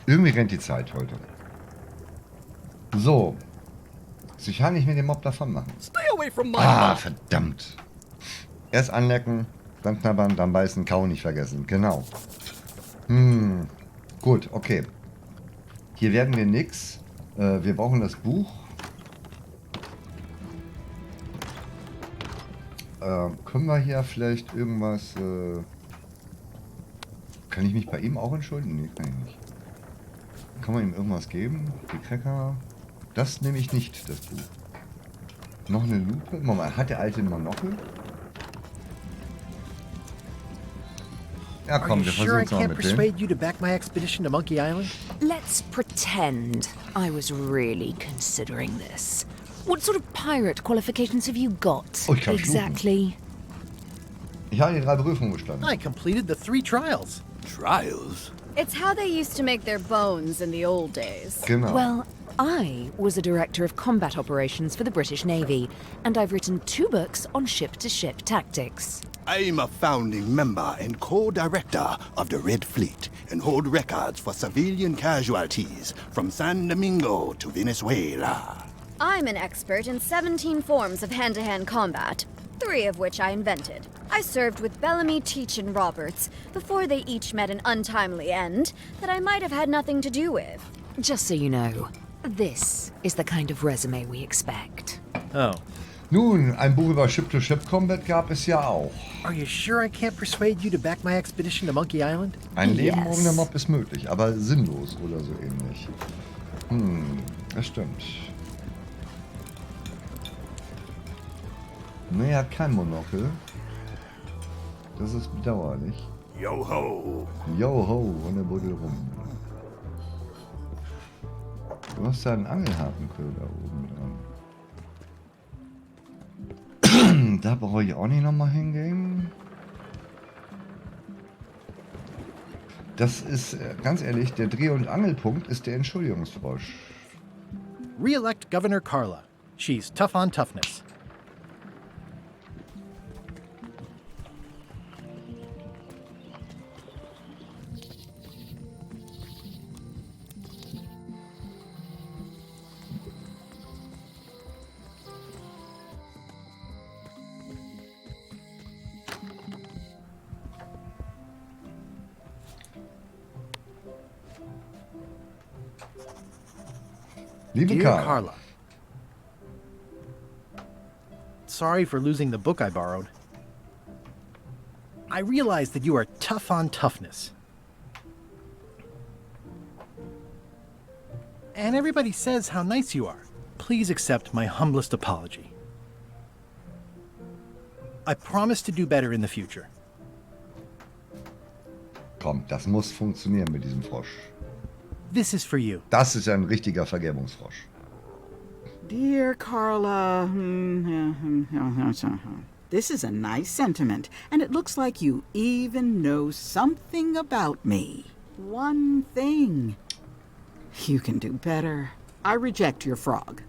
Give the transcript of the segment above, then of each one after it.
Irgendwie rennt die Zeit heute. So. Ich kann nicht mit dem Mob davon machen. Ah, verdammt. Erst anlecken, dann knabbern, dann beißen, kauen nicht vergessen. Genau. Gut, okay. Hier werden wir nix. Wir brauchen das Buch. Können wir hier vielleicht irgendwas... kann ich mich bei ihm auch entschuldigen? Nee, kann ich nicht. Kann man ihm irgendwas geben? Die Cracker... Das nehme ich nicht, das Buch. Noch eine Lupe? Moment, hat der alte ein Monokel? Ja, komm, wir versuchen es mal mit dem. Let's pretend I was really considering this. What sort of pirate qualifications have you got? Oh, ich kann exactly. Ich habe die 3 Prüfungen bestanden. I completed the 3 trials. Trials? It's how they used to make their bones in the old days. Genau. Well, I was a director of combat operations for the British Navy, and I've written 2 books on ship-to-ship tactics. I'm a founding member and co-director of the Red Fleet and hold records for civilian casualties from San Domingo to Venezuela. I'm an expert in 17 forms of hand-to-hand combat, 3 of which I invented. I served with Bellamy, Teach, and Roberts before they each met an untimely end that I might have had nothing to do with. Just so you know, this is the kind of resume we expect. Oh. Nun, ein Buch über Ship-to-Ship-Combat gab es ja auch. Are you sure I can't persuade you to back my expedition to Monkey Island? Ein Leben Yes. ohne Mob ist möglich, aber sinnlos oder so ähnlich. Das stimmt. Naja, kein Monokel. Das ist bedauerlich. Yo-ho! Yo-ho, und der Buddel rum. Du hast da einen Angelhakenköder oben dran. Da brauche ich auch nicht nochmal hingehen. Das ist, ganz ehrlich, der Dreh- und Angelpunkt ist der Entschuldigungsfrosch. Re-elect Governor Carla. She's tough on toughness. Liebe Dear Karl, Carla. Sorry for losing the book I borrowed. I realize that you are tough on toughness. And everybody says how nice you are. Please accept my humblest apology. I promise to do better in the future. komm, das muss funktionieren mit diesem Frosch. This is for you. Das ist ein richtiger Vergebungsfrosch. Dear Carla, this is a nice sentiment, and it looks like you even know something about me. One thing. You can do better. I reject your frog.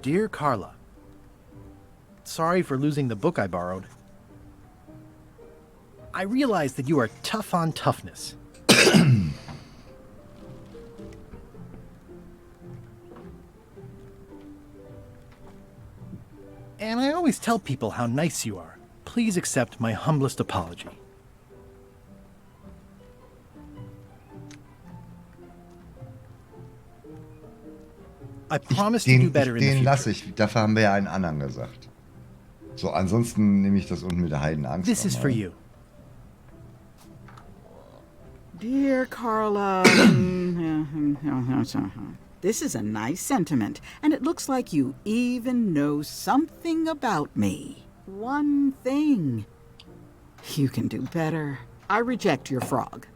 Dear Carla, sorry for losing the book I borrowed. I realize that you are tough on toughness. And I always tell people how nice you are. Please accept my humblest apology. I promise to do better in the Den future. lasse ich. Dafür haben wir ja einen anderen gesagt. So, ansonsten nehme ich das unten mit der Heidenangst. This is for you. Dear Carla, this is a nice sentiment, and it looks like you even know something about me. One thing. You can do better. I reject your frog.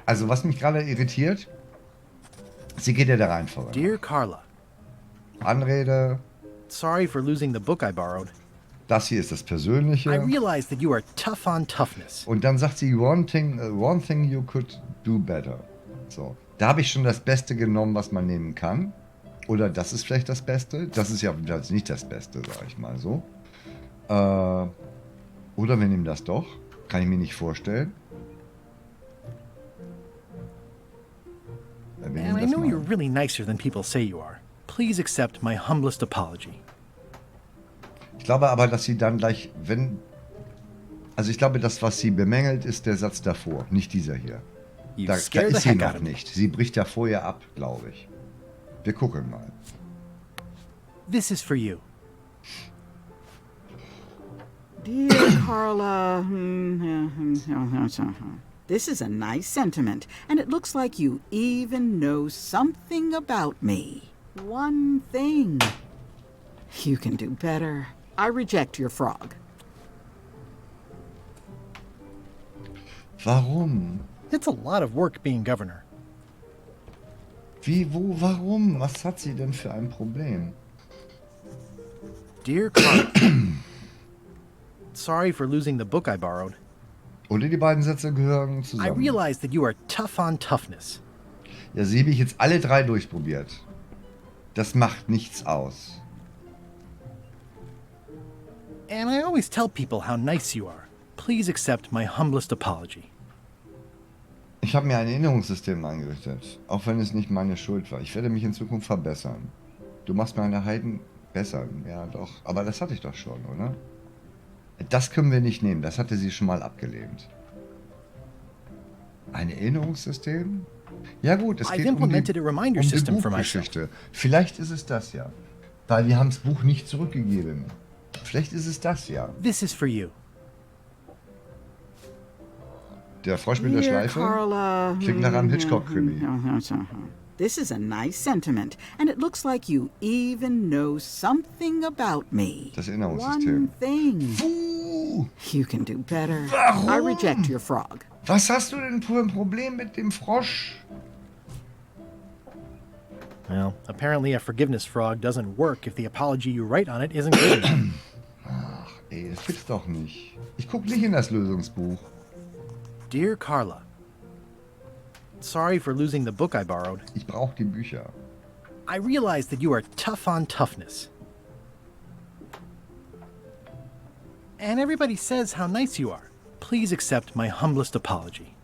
Also, was mich gerade irritiert, sie geht ja da rein voran. Dear Carla, Anrede, sorry for losing the book I borrowed. das hier ist das I Persönliche. realize that you are tough on toughness. Und dann sagt sie, one thing you could do better. So, da habe ich schon das Beste genommen, was man nehmen kann. Oder das ist vielleicht das Beste. Das ist ja nicht das Beste, sag ich mal so. Oder wir nehmen das doch. Kann ich mir nicht vorstellen. Wir nehmen And I das know mal. you're really nicer than people say you are. Please accept my humblest apology. Ich glaube aber, dass sie dann gleich, wenn... Also ich glaube, das, was sie bemängelt, ist der Satz davor, nicht dieser hier. You Da scared ist the sie heck out noch of me. nicht. Sie bricht ja vorher ab, glaube ich. Wir gucken mal. This is for you. Dear Carla, this is a nice sentiment, and it looks like you even know something about me. One thing. You can do better. I reject your frog. Warum? It's a lot of work being governor. Wie, wo, warum? Was hat sie denn für ein Problem? Dear Carla, sorry for losing the book I borrowed. Oder die beiden Sätze gehören I zusammen. realize that you are tough on toughness. Ja, sie habe ich jetzt alle drei durchprobiert. Das macht nichts aus. And I always tell people how nice you are. Please accept my humblest apology. Ich habe mir ein Erinnerungssystem eingerichtet, auch wenn es nicht meine Schuld war. Ich werde mich in Zukunft verbessern. Du machst meine Heiden bessern. Ja, doch. Aber das hatte ich doch schon, oder? Das können wir nicht nehmen. Das hatte sie schon mal abgelehnt. Ein Erinnerungssystem? Ja gut, es I've geht um die, implemented a reminder system for myself. Buchgeschichte. Vielleicht ist es das ja. Weil wir haben das Buch nicht zurückgegeben. Vielleicht ist es das ja. This is for you. Der Frosch mit der Dear Schleife? Carla, Klingt nach einem Hitchcock-Krimi. this is a nice sentiment, and it looks like you even know something about me. Das One Erinnerungssystem. thing. You can do better. I reject your frog. Was hast du denn für ein Problem mit dem Frosch? Well, apparently a forgiveness frog doesn't work if the apology you write on it isn't good enough. Ach, ey, das gibt's doch nicht. Ich guck nicht in das Lösungsbuch. Dear Carla, sorry for losing the book I borrowed. Ich brauche die Bücher. I realize that you are tough on toughness. And everybody says how nice you are. Please accept my humblest apology.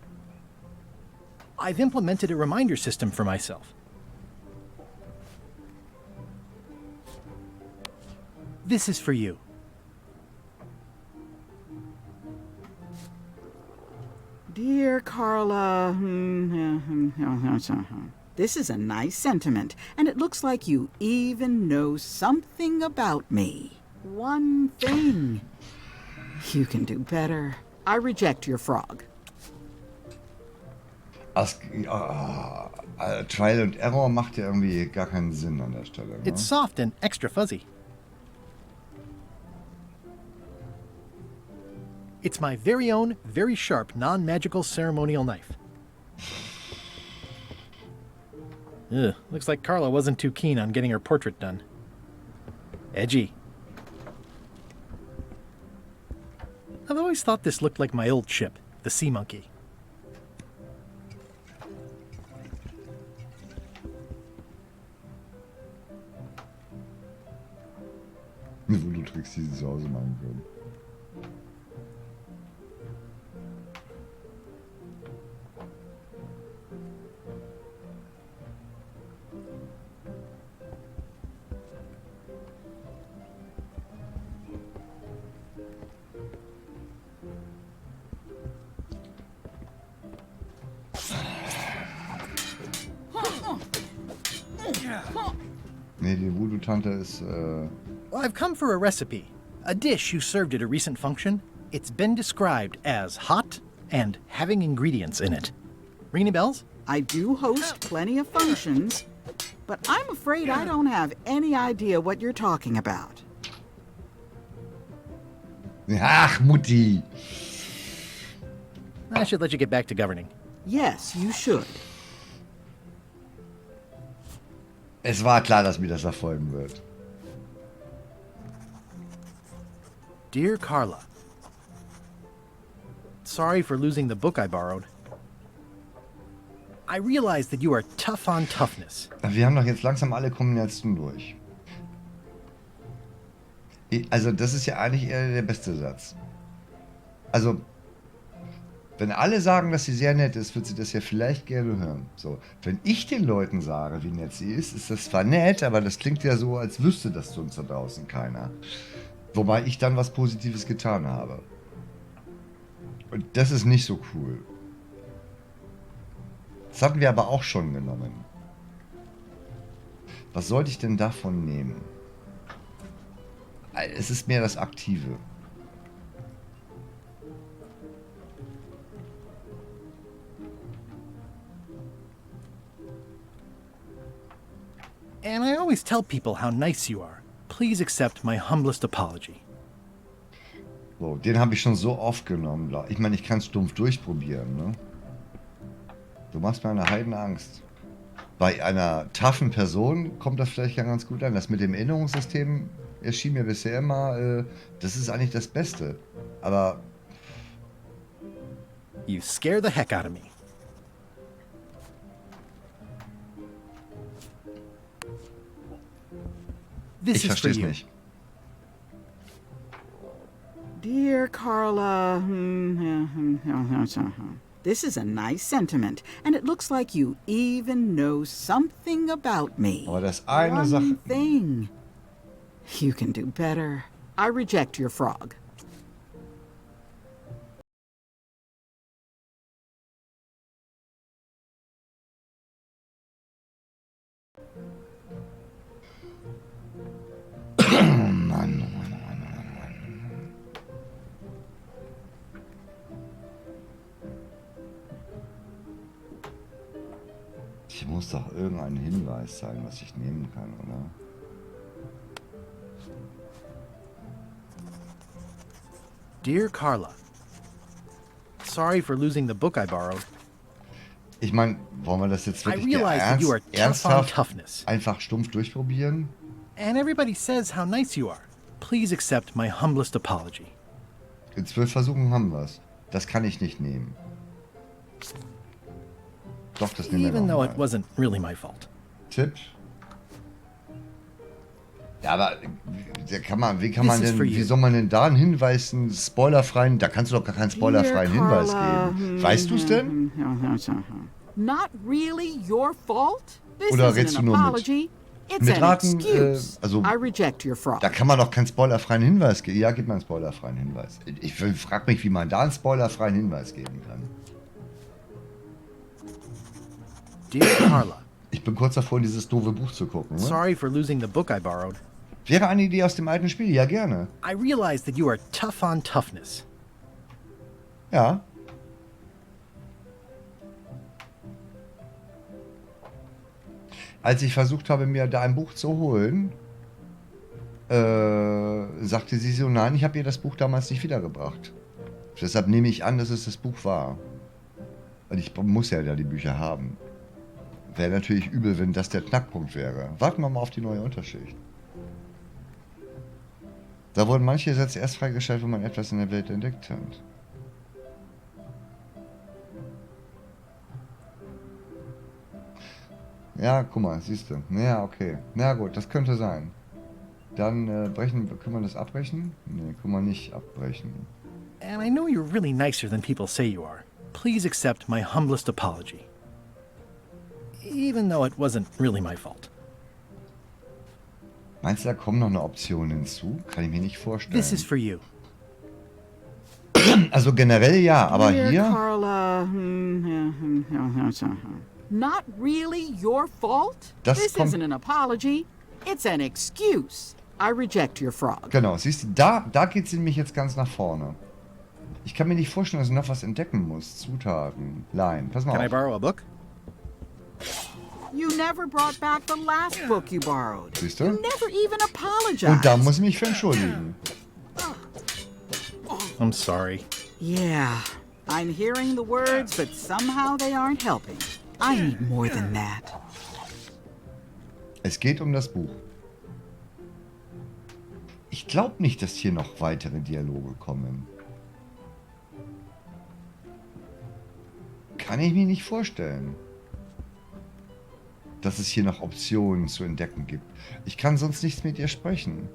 I've implemented a reminder system for myself. This is for you. Dear Carla, this is a nice sentiment, and it looks like you even know something about me. One thing. You can do better. I reject your frog. Trial and Error macht ja irgendwie gar keinen Sinn an der Stelle. Ne? It's soft and extra fuzzy. It's my very own, very sharp, non-magical ceremonial knife. Ugh, looks like Carla wasn't too keen on getting her portrait done. Edgy. I've always thought this looked like my old ship, the Sea Monkey. Voodoo-Tricks, die sie zu Hause machen können. Nee, die Voodoo-Tante ist, Well, I've come for a recipe. A dish you served at a recent function. It's been described as hot and having ingredients in it. Ring any bells? I do host plenty of functions, but I'm afraid I don't have any idea what you're talking about. Ach, Mutti. I should let you get back to governing. Yes, you should. Es war klar, dass mir das erfolgen wird. Dear Carla, sorry for losing the book I borrowed. I I realize that you are tough on toughness. Wir haben doch jetzt langsam alle Kombinationen durch. Also das ist ja eigentlich eher der beste Satz. Also, wenn alle sagen, dass sie sehr nett ist, wird sie das ja vielleicht gerne hören. So, wenn ich den Leuten sage, wie nett sie ist das zwar nett, aber das klingt ja so, als wüsste das sonst da draußen keiner. Wobei ich dann was Positives getan habe. Und das ist nicht so cool. Das hatten wir aber auch schon genommen. Was sollte ich denn davon nehmen? Es ist mehr das Aktive. And I always tell people how nice you are. Please accept my humblest apology. So, den habe ich schon so oft genommen. Ich meine, ich kann es stumpf durchprobieren, ne? Du machst mir eine Heidenangst. Bei einer taffen Person kommt das vielleicht ja ganz gut an. Das mit dem Erinnerungssystem erschien mir bisher immer, das ist eigentlich das Beste. Aber... You scare the heck out of me. This Ich is for verstehe es you. nicht. Dear Carla, this is a nice sentiment, and it looks like you even know something about me. Aber das eine One Sache... thing. You can do better. I reject your frog. Hier muss doch irgendein Hinweis sein, was ich nehmen kann, oder? Dear Carla, sorry for losing the book I borrowed. Ich meine, wollen wir das jetzt I wirklich realize that you are tough on ernsthaft toughness. einfach stumpf durchprobieren? And everybody says how nice you are. Please accept my humblest apology. In 12 Versuchen haben wir es. Das kann ich nicht nehmen. Doch, das nehmen wir Even though it nochmal. wasn't really my fault. Tipp. Ja, aber wie kann man This is denn, for you. wie soll man denn da einen Hinweis, einen spoilerfreien, da kannst du doch gar keinen spoilerfreien Dear Hinweis Carla, geben. Weißt du es denn? Not really your fault? This Oder isn't redest an du nur mit? apology. It's Mit an Raten, excuse. also- I reject your frog. Da kann man doch keinen spoilerfreien Hinweis geben. Ja, gib mal einen spoilerfreien Hinweis. Ich frage mich, wie man da einen spoilerfreien Hinweis geben kann. Dear Carla, Ich bin kurz davor, in dieses doofe Buch zu gucken. Ne? sorry for losing the book I borrowed. Wäre eine Idee aus dem alten Spiel, ja gerne. I realize that you are tough on toughness. Ja. Als ich versucht habe, mir da ein Buch zu holen, sagte sie so, nein, ich habe ihr das Buch damals nicht wiedergebracht. Deshalb nehme ich an, dass es das Buch war. Und ich muss ja da die Bücher haben. Wäre natürlich übel, wenn das der Knackpunkt wäre. Warten wir mal auf die neue Unterschicht. Da wurden manche Sätze erst freigeschaltet, wenn man etwas in der Welt entdeckt hat. Ja, guck mal, siehst du. Ja, okay. Na gut, das könnte sein. Dann können wir das abbrechen? Nee, können wir nicht abbrechen. And I know you're really nicer than people say you are. Please accept my humblest apology. Even though it wasn't really my fault. Meinst du, da kommt noch eine Option hinzu? Kann ich mir nicht vorstellen. This is for you. Also generell ja, aber Dear hier... Carla, not really your fault? Das This kommt- isn't an apology. It's an excuse. I reject your frog. Genau, siehst du, da geht es nämlich jetzt ganz nach vorne. Ich kann mir nicht vorstellen, dass ich noch was entdecken muss. Zutaten, Line. Pass mal Can I auf. borrow a book? You never brought back the last book you borrowed. Siehst du? You never even apologized. Und da muss ich mich für entschuldigen. I'm sorry. Yeah, I'm hearing the words, but somehow they aren't helping. I need more than that. Es geht um das Buch. Ich glaube nicht, dass hier noch weitere Dialoge kommen. Kann ich mir nicht vorstellen. dass es hier noch Optionen zu entdecken gibt. Ich kann sonst nichts mit ihr sprechen.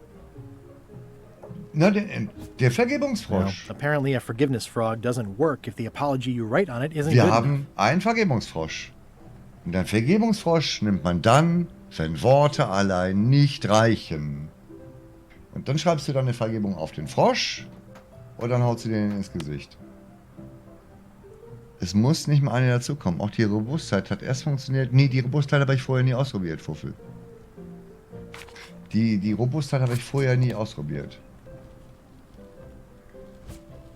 Na, der Vergebungsfrosch. Well, apparently a forgiveness frog doesn't work if the apology you write on it isn't Wir good haben enough. einen Vergebungsfrosch. Und einen Vergebungsfrosch nimmt man dann, wenn Worte allein nicht reichen. Und dann schreibst du deine Vergebung auf den Frosch und dann haust du den ins Gesicht. Es muss nicht mal eine dazukommen. Auch die Robustheit hat erst funktioniert. Nee, die Robustheit habe ich vorher nie ausprobiert, Fuffel. Die Robustheit habe ich vorher nie ausprobiert.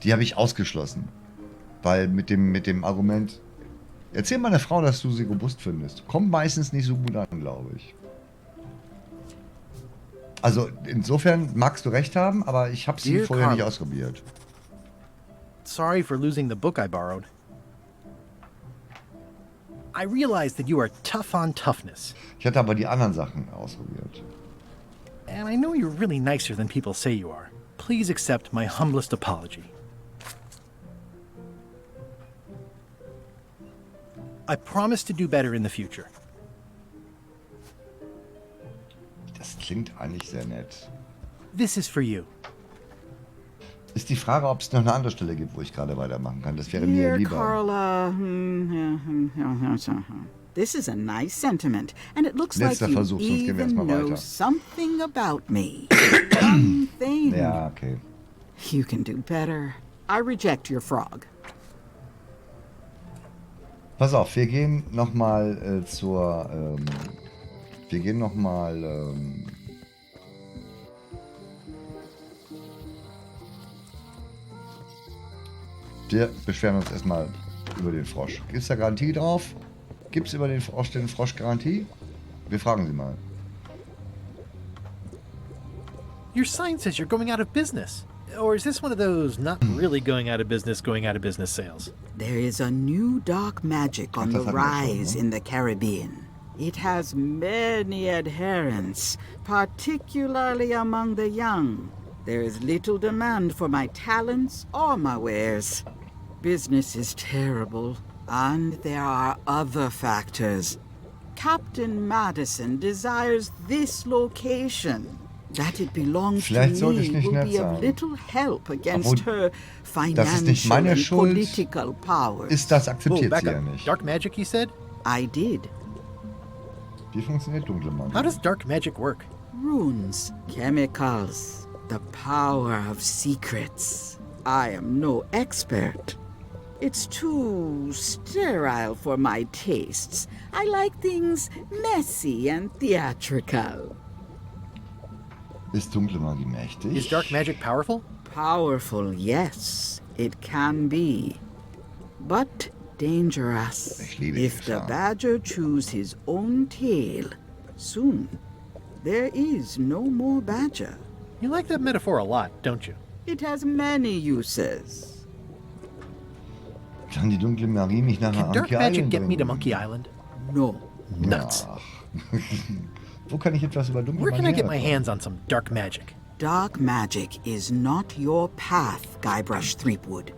Die habe ich ausgeschlossen. Weil mit dem Argument, erzähl meiner Frau, dass du sie robust findest. Kommt meistens nicht so gut an, glaube ich. Also insofern magst du recht haben, aber ich habe sie Dear vorher nicht Carla. ausprobiert. Sorry for losing the book I borrowed. I realize that you are tough on toughness. Ich hatte aber die anderen Sachen ausprobiert. And I know you're really nicer than people say you are. Please accept my humblest apology. I promise to do better in the future. Das klingt eigentlich sehr nett. This is for you. Ist die Frage, ob es noch eine andere Stelle gibt, wo ich gerade weitermachen kann. Das wäre mir Dear lieber. Carla, this is a nice sentiment, and it looks like Letzter you Versuch, sonst gehen wir even erstmal know weiter. something about me. One thing. Ja, okay. You can do better. I reject your frog. Pass auf, wir gehen nochmal wir gehen nochmal wir beschweren uns erstmal über den Frosch. Gibt es da Garantie drauf? Gibt es über den Frosch Garantie? Wir fragen sie mal. Your sign says you're going out of business. Or is this one of those not really going out of business sales? There is a new dark magic on the Das hatten wir schon, rise ne? in the Caribbean. It has many adherents, particularly among the young. There is little demand for my talents or my wares. Business is terrible, and there are other factors. Captain Madison desires this location. That it belongs Vielleicht to sollte ich me nicht will nett be of sein. little help against Obwohl, her das ist nicht financial meine and Schuld. political powers. Ist das Whoa, akzeptiert back sie ja up. nicht. Dark magic, you said? I did. Wie funktioniert dunkle Magie? How does dark magic work? Runes, chemicals, the power of secrets. I am no expert. It's too sterile for my tastes. I like things messy and theatrical. Ist dunkle Magie mächtig? Is dark magic powerful? Powerful, yes, it can be. But dangerous. Ich liebe If the Gefahr. badger chews his own tail, soon there is no more badger. You like that metaphor a lot, don't you? It has many uses. Kann die dunkle Magie mich nach Can dark Monkey magic Island get me to bringen? Monkey Island? No. Nuts. Ach. Wo kann ich etwas über dunkle Where Magie can I get my erfahren? hands on some dark magic? Dark magic is not your path, Guybrush Threepwood.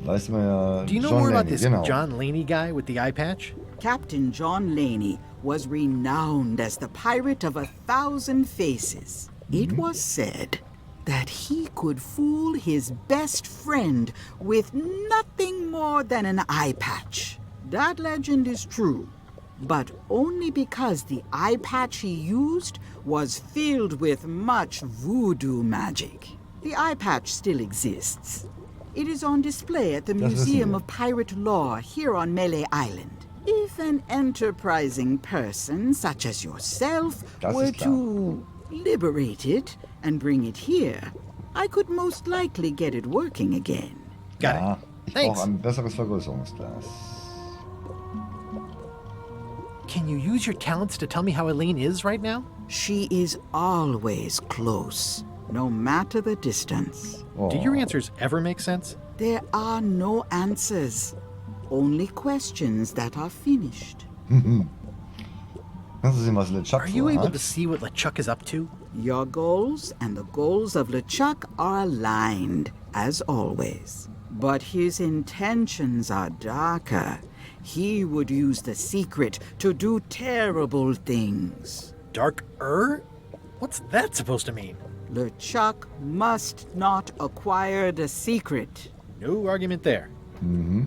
Weiß man ja. Do you know John more about Laney, this genau. John Laney guy with the eye patch? Captain John Laney was renowned as the pirate of 1,000 faces. It was said that he could fool his best friend with nothing more than an eye patch. That legend is true, but only because the eye patch he used was filled with much voodoo magic. The eye patch still exists. It is on display at the Das wissen Museum wir. of Pirate Lore here on Mêlée Island. If an enterprising person such as yourself Das were ist klar. to liberate it and bring it here, I could most likely get it working again. Got Ja, it. ich Thanks. brauche ein besseres Vergrößerungsglas. Can you use your talents to tell me how Elaine is right now? She is always close, no matter the distance. Oh. Do your answers ever make sense? There are no answers, only questions that are finished. Kannst du sehen, was LeChuck Are you able vorhat? to see what LeChuck is up to? Your goals and the goals of LeChuck are aligned, as always. But his intentions are darker. he would use the secret to do terrible things. Dark-er? What's that supposed to mean? LeChuck must not acquire the secret. No argument there. Mhm.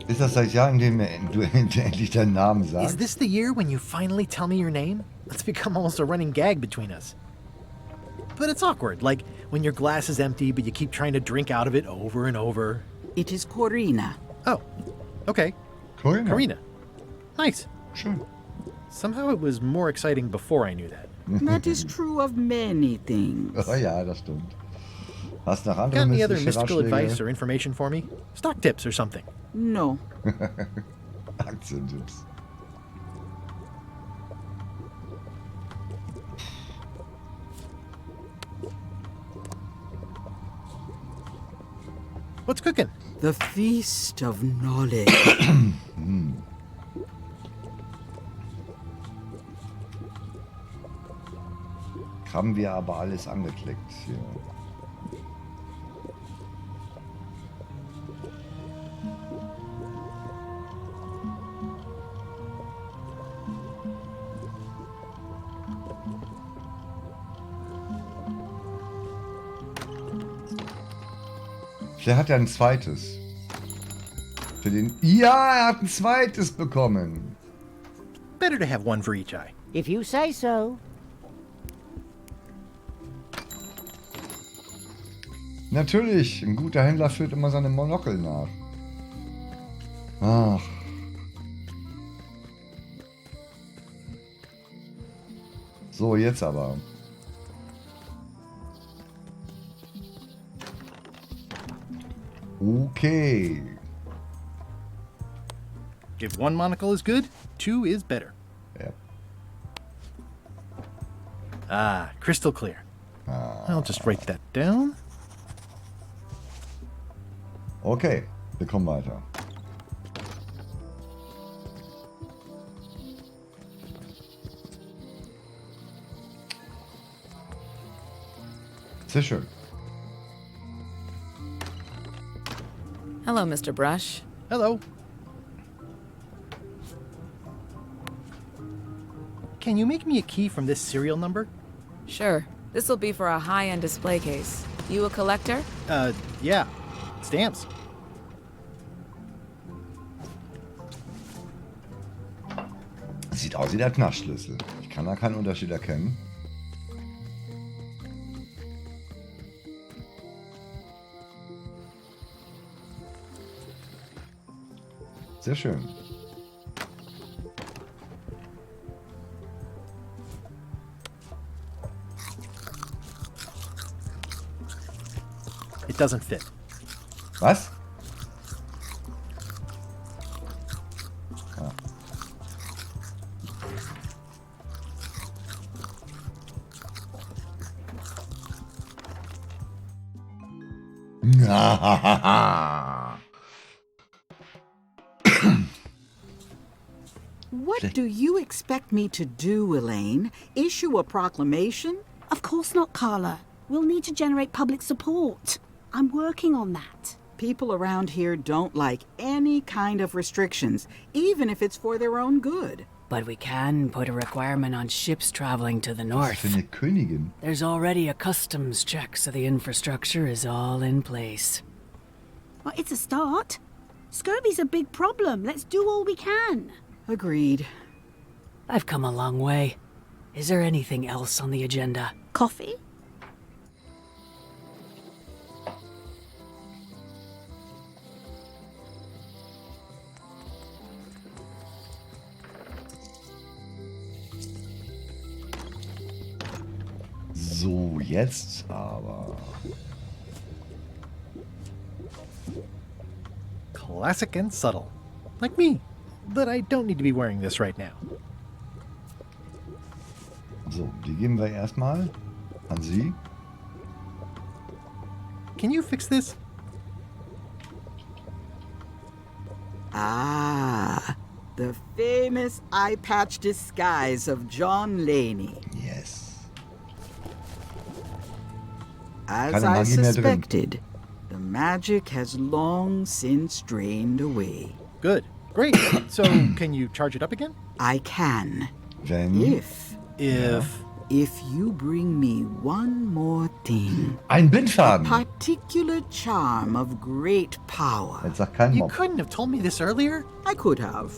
Ist das das Jahr, in dem du endlich deinen Namen Is sagst? this the year when you finally tell me your name? It's become almost a running gag between us. But it's awkward, like when your glass is empty but you keep trying to drink out of it over and over. It is Corina. Oh, okay. Karina. Nice. Schön. Somehow it was more exciting before I knew that. That is true of many things. Oh ja, das stimmt. Hast noch andere Got any other mystische mystical advice Ratschläge? or information for me? Stock tips or something? No. Aktientipps. What's cooking? The feast of knowledge. Haben wir aber alles angeklickt hier. Vielleicht hat er ein zweites. Für den. Ja, er hat ein zweites bekommen. Better to have one for each eye. If you say so. Natürlich, ein guter Händler führt immer seine Monokel nach. Ach. So, jetzt aber. Okay. If one monocle is good, two is better. Ja. Ah, crystal clear. I'll just write that down. Okay, wir kommen weiter. Sehr schön. Hello, Mr. Brush. Hello. Can you make me a key from this serial number? Sure. This'll be for a high-end display case. You a collector? Yeah. Stamps. Sieht aus wie der Knastschlüssel. Ich kann da keinen Unterschied erkennen. Sehr schön. It doesn't fit. Was? Ah. What do you expect me to do, Elaine? Issue a proclamation? Of course not, Carla. We'll need to generate public support. I'm working on that. People around here don't like any kind of restrictions, even if it's for their own good. But we can put a requirement on ships traveling to the Was north. für eine Königin? There's already a customs check, so the infrastructure is all in place. Well, it's a start. Scurvy's a big problem. Let's do all we can. Agreed. I've come a long way. Is there anything else on the agenda? Coffee? So, jetzt aber. Classic and subtle. Like me. But I don't need to be wearing this right now. So, die geben wir erstmal an Sie. Can you fix this? Ah, the famous eye patch disguise of John Laney. Yes. As Keine I Magie mehr drin. suspected, the magic has long since drained away. Good. Great. So, can you charge it up again? I can. Wenn... If you bring me one more thing. Ein Bindfaden. Particular charm of great power. Jetzt sagt kein You Mob. couldn't have told me this earlier? I could have.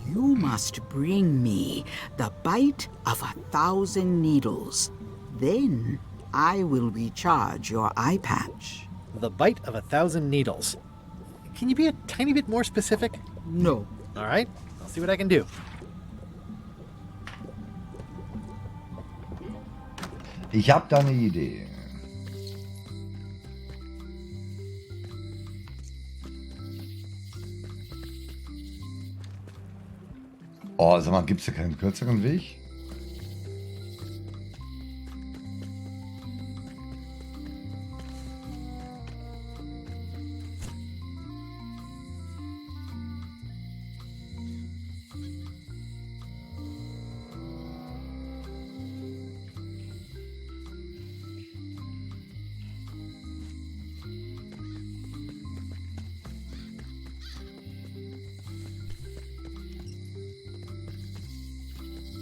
You must bring me the bite of 1,000 needles. Then I will recharge your eye patch. The bite of 1,000 needles. Can you be a tiny bit more specific? No. All right. I'll see what I can do. Ich habe da eine Idee. Oh, sag mal, gibt's da keinen kürzeren Weg?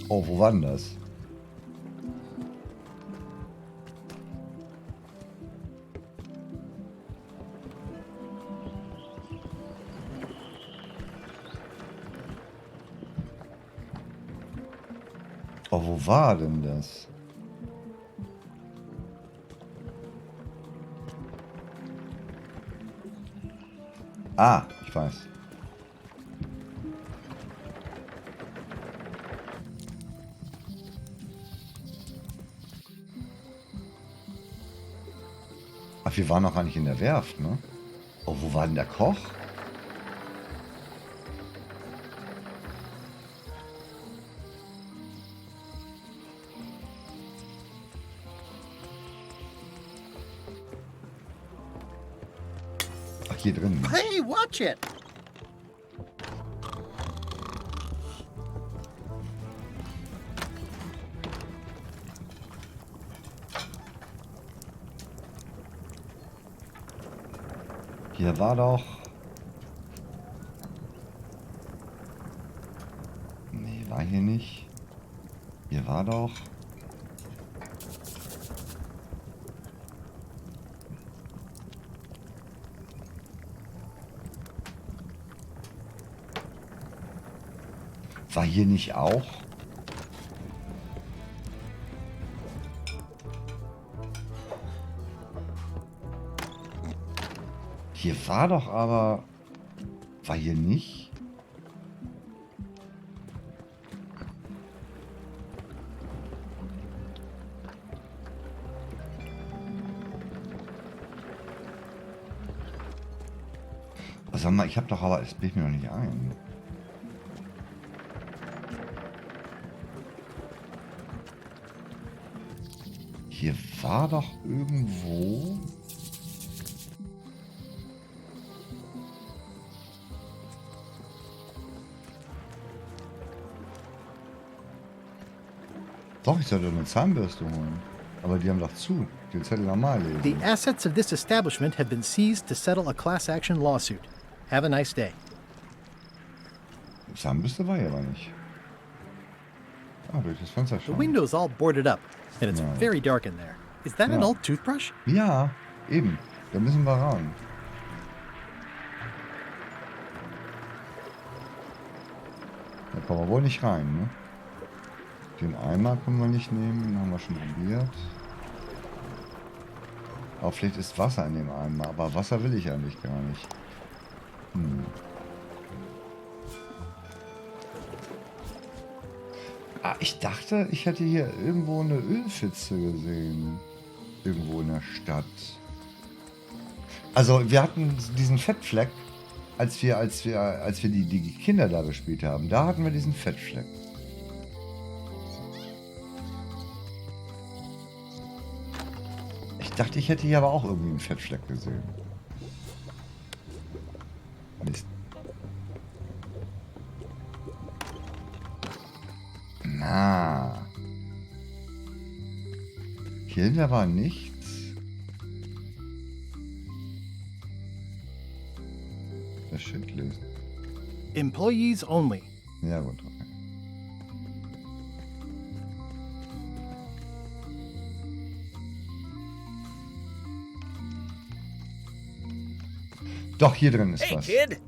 Oh, wo war denn das? Oh, wo war denn das? Ah, ich weiß. Ach, wir waren noch gar nicht in der Werft, ne? Oh, wo war denn der Koch? Ach, hier drin. Hey, watch it! Hier war doch... Nee, war hier nicht. Hier war doch... War hier nicht auch? Hier war doch aber... War hier nicht? Oh, sag mal, ich hab doch aber... Das bildet mir noch nicht ein. Hier war doch irgendwo... Doch, ich sollte eine Zahnbürste holen. Aber die haben doch zu. Den Zettel normal lesen. The assets of this establishment have been seized to settle a class action lawsuit. Have a nice day. Zahnbürste war hier aber nicht. Ah, durch das Fenster The schauen. window's all boarded up, and it's No. very dark in there. Is that an No. old toothbrush? Ja, eben. Da müssen wir ran. Da kommen wir wohl nicht rein, ne? Den Eimer können wir nicht nehmen, den haben wir schon probiert. Aber vielleicht ist Wasser in dem Eimer, aber Wasser will ich eigentlich gar nicht. Ah, ich dachte, ich hätte hier irgendwo eine Ölpfütze gesehen. Irgendwo in der Stadt. Also wir hatten diesen Fettfleck, als wir die Kinder da gespielt haben. Da hatten wir diesen Fettfleck. Ich dachte, ich hätte hier aber auch irgendwie einen Fettfleck gesehen. Mist. Na. Hier hinter war nichts. das Schild lesen. Employees only. Ja, gut. Okay. Doch, hier drin ist Hey, was. kid.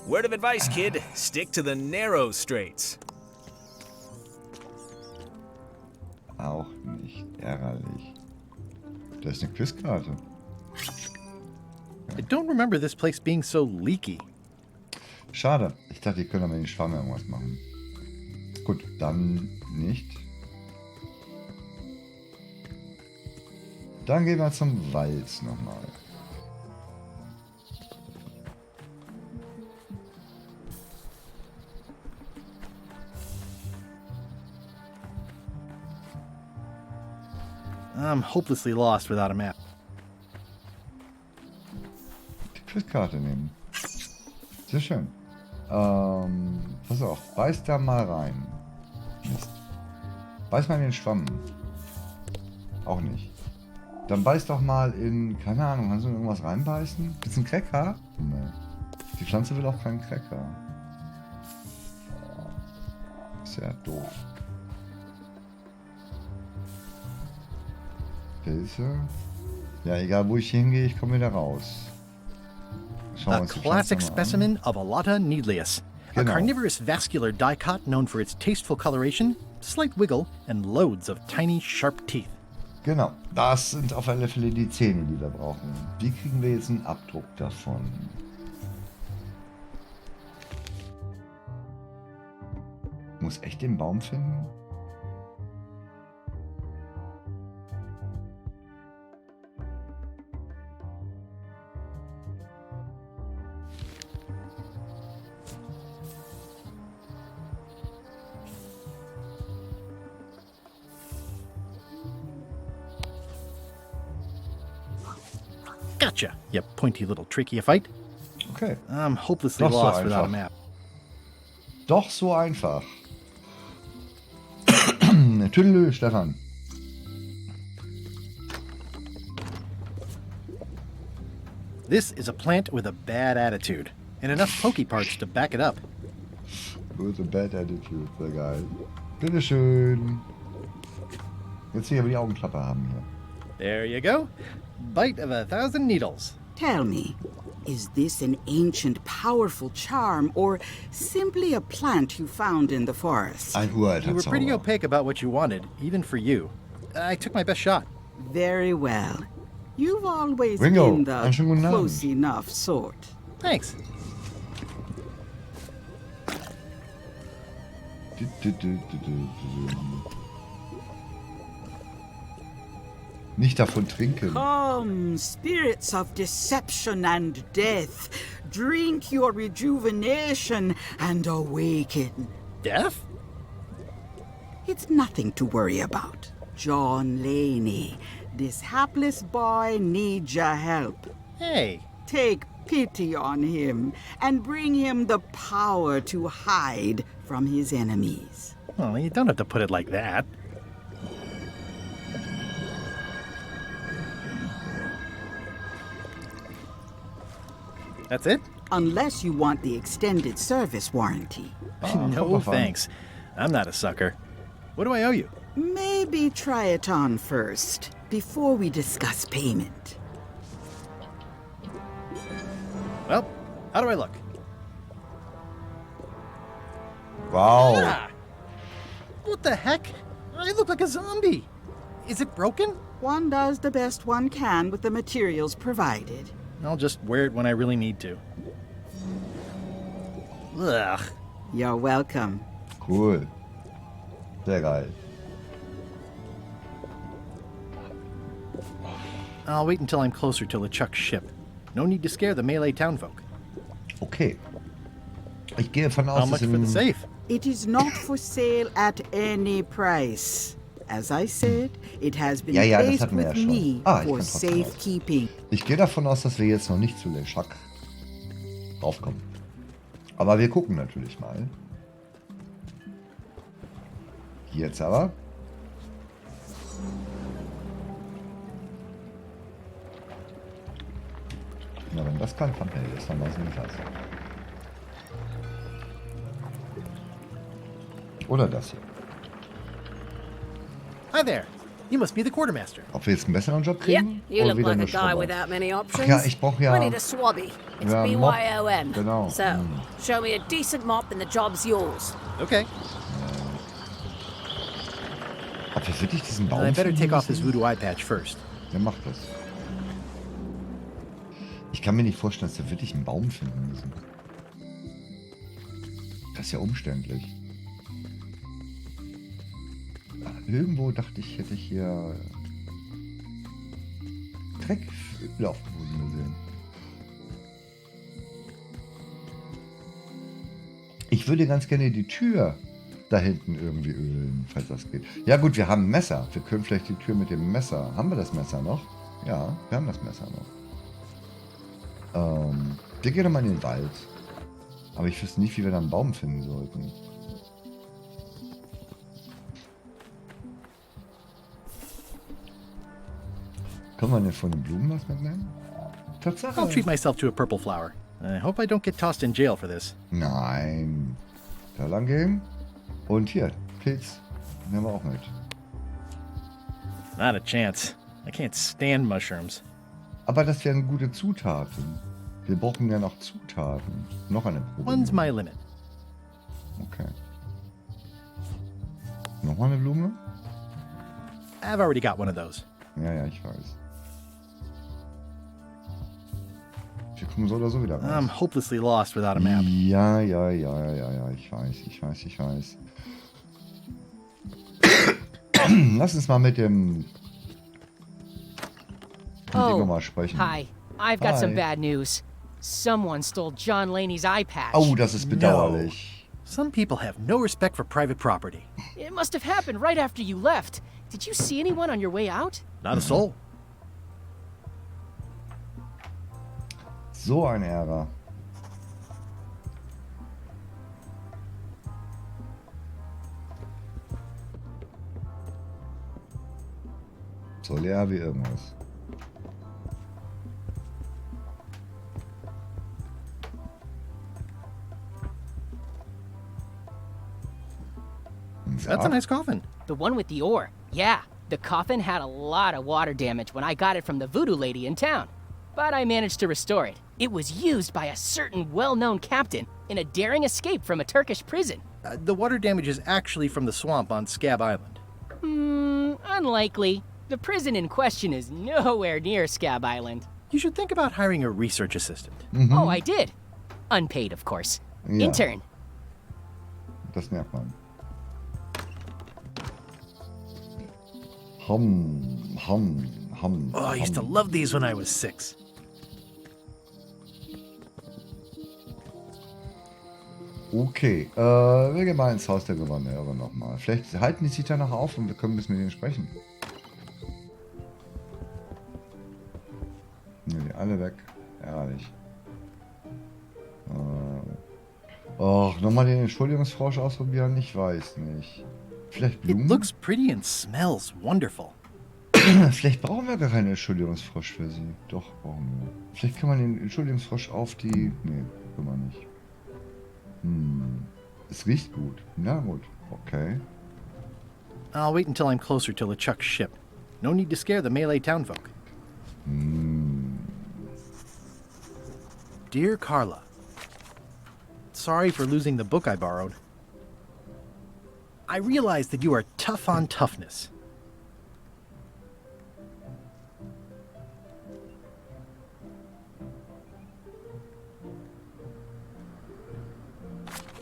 Word of advice, kid. Stick to the narrow straights. Auch nicht ärgerlich. Da ist eine Quizkarte. I don't remember this place being so leaky. Schade. Ich dachte, die können aber mit den Schwamm irgendwas machen. Gut, dann nicht. Dann gehen wir zum Wald nochmal. I'm hopelessly lost without a map. Die Quizkarte nehmen. Sehr schön. Pass auf, beiß da mal rein. Mist. Beiß mal in den Schwamm. Auch nicht. Dann beiß doch mal in, keine Ahnung, kannst du irgendwas reinbeißen? Gibt's einen Cracker? Nee. Die Pflanze will auch keinen Cracker. Sehr doof. Pilze? Ja, egal wo ich hingehe, ich komme wieder raus. Schauen wir A uns die classic Pflanze mal an. specimen of Alata needlius. A Genau. carnivorous vascular dicot known for its tasteful coloration, slight wiggle, and loads of tiny, sharp teeth. Genau, das sind auf alle Fälle die Zähne, die wir brauchen. Wie kriegen wir jetzt einen Abdruck davon? Muss echt den Baum finden? Gotcha, you pointy little trichiophyte. Okay. I'm hopelessly Doch so lost without a einfach. map. Doch so einfach. Tüdelü, Stefan. This is a plant with a bad attitude, and enough pokey parts to back it up. With a bad attitude, sehr geil. Bitteschön. Jetzt hier aber die Augenklappe haben hier. There you go. Bite of 1,000 needles. Tell me, is this an ancient, powerful charm, or simply a plant you found in the forest? Ein uralter You were pretty Zauber. opaque about what you wanted, even for you. I took my best shot. Very well. You've always Ringo, been einen the schönen guten Abend. close enough sort. Thanks. Nicht davon trinken. Come, spirits of deception and death, drink your rejuvenation and awaken. Death? It's nothing to worry about. John Laney, this hapless boy needs your help. Hey, Take pity on him and bring him the power to hide from his enemies. well, you don't have to put it like that. That's it? Unless you want the extended service warranty. No thanks. I'm not a sucker. What do I owe you? Maybe try it on first, before we discuss payment. Well, how do I look? Wow. Ah! What the heck? I look like a zombie. Is it broken? One does the best one can with the materials provided. I'll just wear it when I really need to. Ugh. You're welcome. Cool. Sehr geil. I'll wait until I'm closer to LeChuck's ship. No need to scare the Mêlée townfolk. Okay. Ich gehe davon How aus, much dass for the safe? It is not for sale at any price. As I said, it has been Ja, das placed hatten wir with ja schon. me Ich for kann trotzdem raus. safekeeping. Ich gehe davon aus, dass wir jetzt noch nicht zu LeChuck raufkommen. Aber wir gucken natürlich mal. Jetzt aber. Na, wenn das kein Thumbnail ist, dann weiß ich nicht was. Oder das hier. Hi there. You must be the quartermaster. Ob wir jetzt einen besseren Job Yep, kriegen? you Oder look wieder like a nur guy Schrubber? without many options. Ja, ich brauche ja... We need a swabby. It's Ja, Mop. BYON. Genau. So, show me a decent mop and the job's yours. Okay. Ob wir wirklich diesen Baum I better finden take off this müssen? voodoo eye patch first. Wer macht das? Ich kann mir nicht vorstellen, dass wir wirklich einen Baum finden müssen. Das ist ja umständlich. Irgendwo dachte ich, hätte ich hier Dreck auf dem Boden gesehen. Ich würde ganz gerne die Tür da hinten irgendwie ölen, falls das geht. Ja gut, wir haben ein Messer. Wir können vielleicht die Tür mit dem Messer. Haben wir das Messer noch? Ja, wir haben das Messer noch. Wir gehen nochmal in den Wald. Aber ich wüsste nicht, wie wir da einen Baum finden sollten. Können wir denn von den Blumen was mitnehmen? Tatsache. I'll treat myself to a purple flower. I hope I don't get tossed in jail for this. Nein. Da lang gehen. Und hier, Pilz. Nehmen wir auch mit. Not a chance. I can't stand mushrooms. Aber das wären gute Zutaten. Wir brauchen ja noch Zutaten. Noch eine Probe. One's my limit. Okay. Noch mal eine Blume? I've already got one of those. Ja, ich weiß. Wir kommen so oder so wieder raus. I'm hopelessly lost without a map. Ja. Ich weiß. Lass uns mal mit dem Ding mal sprechen. Hi. I've got Hi. some bad news. Someone stole John Laney's eye patch. Oh, das ist bedauerlich. Some people have no respect for private property. It must have happened right after you left. Did you see anyone on your way out? Not a soul. So ein Ärger. So leer wie irgendwas. That's a nice coffin. The one with the ore. Yeah, the coffin had a lot of water damage when I got it from the voodoo lady in town. But I managed to restore it. It was used by a certain well-known captain in a daring escape from a Turkish prison. The water damage is actually from the swamp on Scab Island. Unlikely. The prison in question is nowhere near Scab Island. You should think about hiring a research assistant. Oh, I did. Unpaid, of course. Ja. Intern. Das merkt man. Hum. Oh, I used to love these when I was 6. Okay, wir gehen mal ins Haus der Gouverneure nochmal. Vielleicht halten die sich danach auf und wir können ein bisschen mit denen sprechen. Ne, die alle weg. Ärgerlich. Och, nochmal den Entschuldigungsfrosch ausprobieren? Ich weiß nicht. Vielleicht It Blumen? looks pretty and smells wonderful. Vielleicht brauchen wir gar keinen Entschuldigungsfrosch für sie. Doch, brauchen wir. Vielleicht kann man den Entschuldigungsfrosch auf die... Nee, können wir nicht. Es riecht gut. Na gut, okay. I'll wait until I'm closer to LeChuck's ship. No need to scare the Mêlée townfolk. Dear Carla, sorry for losing the book I borrowed. I realize that you are tough on toughness.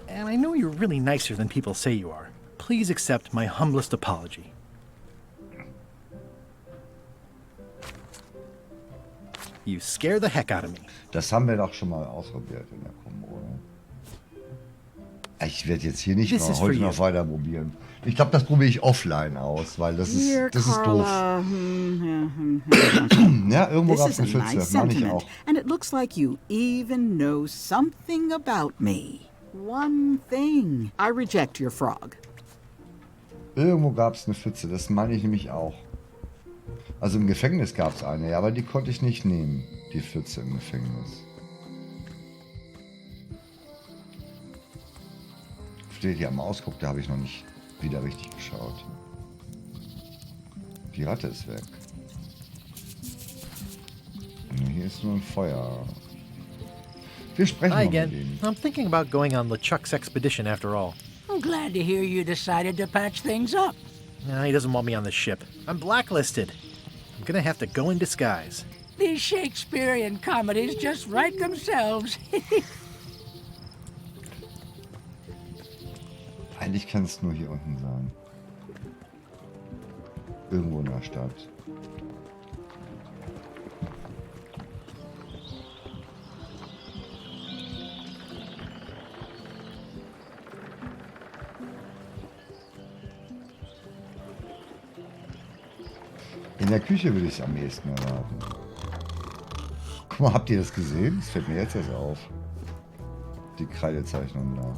And I know you're really nicer than people say you are. Please accept my humblest apology. You scare the heck out of me. Das haben wir doch schon mal ausprobiert in der Kommode. Ich werde jetzt hier nicht This mal is heute for you. noch weiter probieren. Ich glaube, das probiere ich offline aus, weil das ist doof. Ja, irgendwo This gab is es eine a nice Pfütze. Meine ich sentiment, auch. and it looks like you even know something about me. One thing. I reject your frog. Irgendwo gab es eine Pfütze. Das meine ich nämlich auch. Also im Gefängnis gab es eine, ja, aber die konnte ich nicht nehmen. die Pfütze im Gefängnis. Steht hier am Ausguck, da habe ich noch nicht wieder richtig geschaut. Die Ratte ist weg. Und hier ist nur ein Feuer. Wir sprechen Hi noch mit again. ihm. I'm thinking about going on LeChuck's expedition after all. I'm glad to hear you decided to patch things up. Nah, he doesn't want me on the ship. I'm blacklisted. I'm gonna have to go in disguise. These Shakespearean comedies just write themselves. Eigentlich kann es nur hier unten sein. Irgendwo in der Stadt. In der Küche würde ich es am ehesten erwarten. Guck mal, habt ihr das gesehen? Das fällt mir jetzt erst auf. Die Kreidezeichnung da.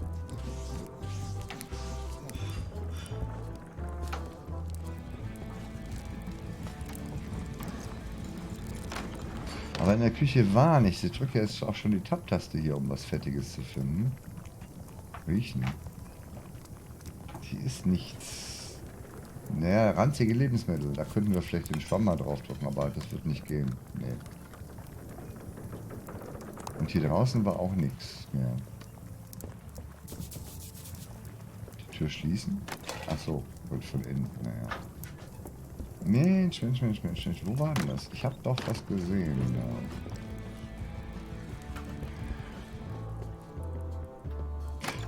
Aber in der Küche war nichts. Ich drücke jetzt auch schon die Tab-Taste hier, um was Fettiges zu finden. Riechen. Hier ist nichts. Naja, ranzige Lebensmittel. Da könnten wir vielleicht den Schwamm mal draufdrücken, aber das wird nicht gehen. Nee. Und hier draußen war auch nichts mehr. Die Tür schließen? Achso, wird von innen. Naja. Mensch. Wo war denn das? Ich habe doch was gesehen. Ja.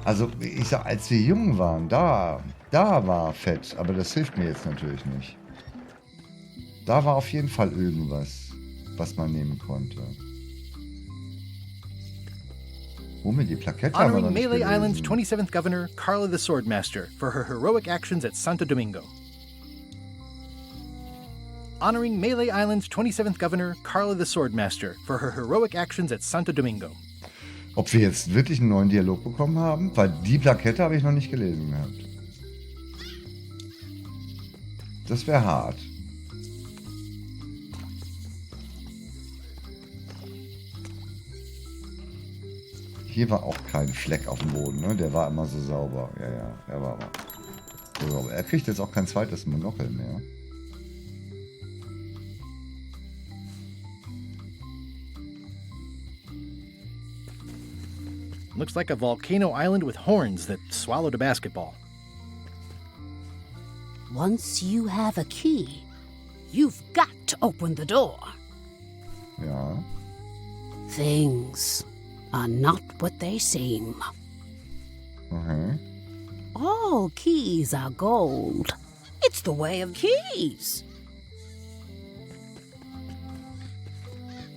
Also, ich sag, als wir jung waren, da war Fett. Aber das hilft mir jetzt natürlich nicht. Da war auf jeden Fall irgendwas, was man nehmen konnte. Womit die Plakette haben wir noch Honoring nicht Mêlée Island's gelesen. 27th Governor, Carla the Swordmaster, for her heroic actions at Santo Domingo. Honoring Mêlée Island's 27th Governor, Carla the Swordmaster, for her heroic actions at Santo Domingo. Ob wir jetzt wirklich einen neuen Dialog bekommen haben? Weil die Plakette habe ich noch nicht gelesen gehabt. Das wäre hart. Hier war auch kein Fleck auf dem Boden, ne? Der war immer so sauber. Ja, er war aber so sauber. Er kriegt jetzt auch kein zweites Monokel mehr. Looks like a volcano island with horns that swallowed a basketball. Once you have a key, you've got to open the door. Ja. Things are not what they seem. Okay. All keys are gold. It's the way of keys.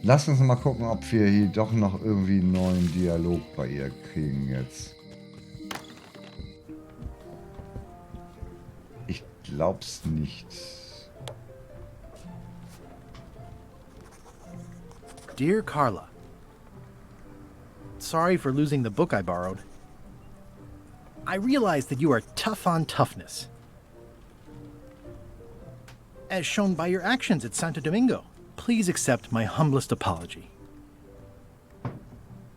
Lass uns mal gucken, ob wir hier doch noch irgendwie einen neuen Dialog bei ihr kriegen jetzt. Ich glaub's nicht. Dear Carla, sorry for losing the book I borrowed. I realize that you are tough on toughness, as shown by your actions at Santo Domingo. Please accept my humblest apology.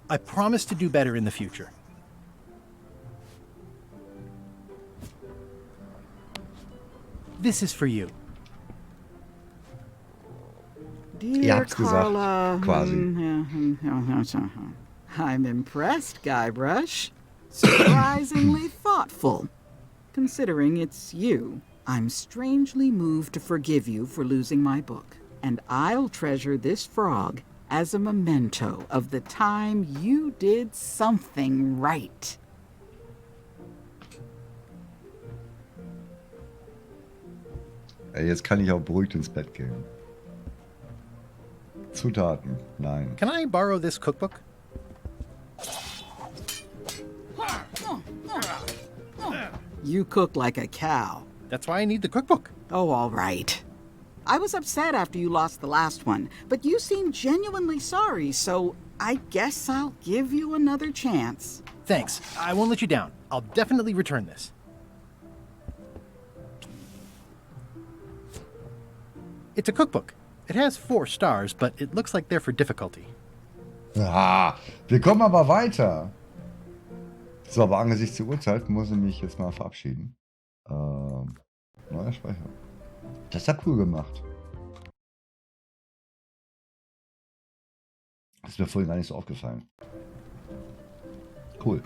I promise to do better in the future. This is for you. Dear habt's gesagt, Carla, quasi. I'm impressed, Guybrush. Surprisingly thoughtful. Considering it's you, I'm strangely moved to forgive you for losing my book. And I'll treasure this frog as a memento of the time you did something right. Jetzt kann ich auch beruhigt ins Bett gehen. Zutaten, nein. Can I borrow this cookbook? You cook like a cow. That's why I need the cookbook. Oh, all right. I was upset after you lost the last one, but you seemed genuinely sorry, so I guess I'll give you another chance. Thanks. I won't let you down. I'll definitely return this. It's a cookbook. It has 4 stars, but it looks like they're for difficulty. Ah, wir kommen aber weiter. So, aber angesichts der Uhrzeit muss ich mich jetzt mal verabschieden. Neuer Speicher. Das ist ja cool gemacht. Das ist mir vorhin gar nicht so aufgefallen. Cool.